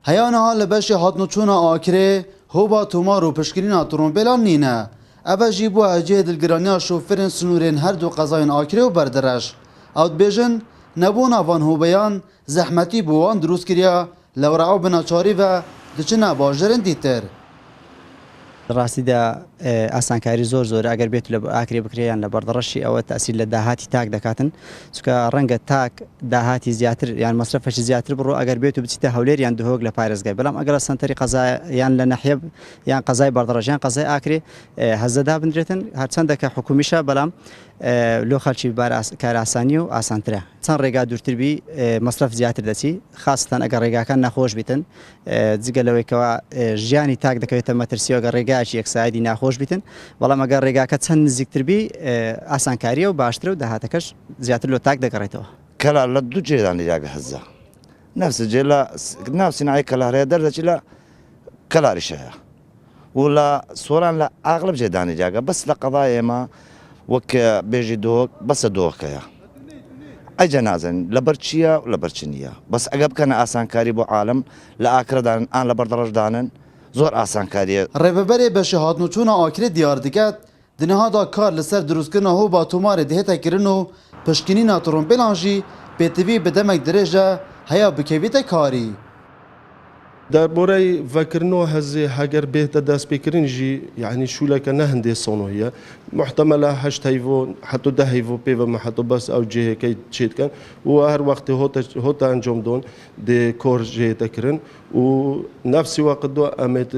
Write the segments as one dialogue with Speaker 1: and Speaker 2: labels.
Speaker 1: هیانها لبشی هاتنوچونا آکره هوبا تومار و پشکرینا ترومبیلان نینه. اوه جیبو اجه دلگرانیا شوفرین سنورین هر دو قضاین آکره و بردرش. اوت بیجن نبون آوان هوبیان زحمتی بوان دروس کریا لورعو بناچاری و دچنا باجرن دیتر.
Speaker 2: ڕاستی دا ئاسانکاری زۆر ئەگەر بێت لە ئاکرێ بکرێیان لە بەردەڕەشی ئەوە تەسیل لە داهاتی تاک دەکاتن چکە ڕەنگە تاک داهاتی زیاتر یان مەصرفەشی زیاتر بڕۆ ئەگەر بێت و بچیتە هەولێر یان دهۆک لە پارێزگای بەڵام ئەگەر سنتەری قەزا یان لە نەحیە یان قەزای بەردەڕەش یان قەزای ئاکرێ هەزەدا بنرێتن هەرچەندەکە حکومیشە بەڵام لۆ خەڵکی کار ئاسانی و ئاسانترە چەند ڕێگا دوورتربی مەصرف زیاتر دەچی خاستان ئەگەر ڕێگاکان نەخۆش بیتن جگە لەوەیکەوە ژیانی تاک دەکەوێتە مەترسیەوە ئەگەر ڕێگایکی یەکسایدی ناخۆش بیتن بەڵام ئەگەر ڕێگاکە چەند نزیکتربی ئاسانکاریە و باشترە و داهاتەکەش زیاتر لۆ تاک دەگەڕێتەوە
Speaker 3: کەلا لە دوو جێدانی جاگە هەزە نفس جێ لە ناو سینای کەلارەیە دەردەچی لە کەلاریشەیە و لە سۆران لە ئاغلب جێدانی جاگە بەس لە قەڵای ئێمە وەک بێژی دۆک بەسە دۆکەیە ئەیجە نازن لەبەر چییە و لەبەر چ نییە بەس ئەگە بکەنە ئاسانکاری بۆ عالم لە ئاکرەدان ئان لە بەردەڕەشدانن زۆر ئاسانکاریە
Speaker 1: ڕێبەبەرێ بەشی هاتنوچوونە ئاکرێ دیار دەکات دنەهادا کار لەسەر دروستکردنە هۆبا تۆمارێ دهێتەکردن و پشکنینە تڕۆمپێلان ژی پێتیڤی بەدەمێک درێژە هەیە بکەوێتە کاری.
Speaker 4: دربارەی ڤەکردنەوە هەزێ هەگەر بێتە دەستپێکردن ژی یعنی شوولەکە نە هەندێ سۆنۆیە محتەمەلە 8 هەیڤۆ حتى 10 هەیڤۆ پێوەمە حتى بەس ئەو جێهەکەی چێتکەن و هەر وەختی هۆتە ئەنجام دۆن دێ کۆر جێتەکردن و نفسی وەقتدۆ ئەمێت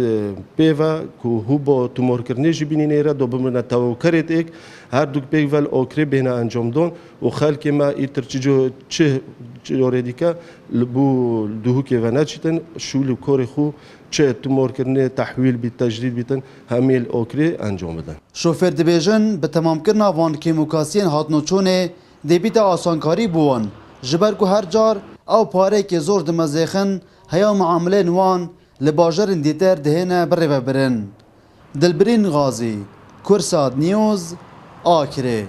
Speaker 4: پێوە و هوو بۆ تومۆرکردنێژی بینینێرە دۆ بمرنە تەوەکەرێت ئێک هەردووک پێیڤەل ئۆکرێ بێنە ئەنجام دۆن و خەلکێمە ئیتر چ جۆرێدیکە بوو دووهوکێڤە نەچیتن شول و کۆری خو چه تومۆرکردنێ تەحویل بیت تەجدید بیتن هەمیل ئۆکرێ ئەنجام بدەن.
Speaker 1: شۆفێر دەبێژن بە تەمامکردنا وان کێموکاسیên هاتنۆچۆنê dêbîta asankarî bûwan ji ber ku her car ew parekê zor dimezêxin heya muamelên wan li bajarên dîter dihêne birêvebirin. Dilbirîn Gazî, Kursad News, Akirê.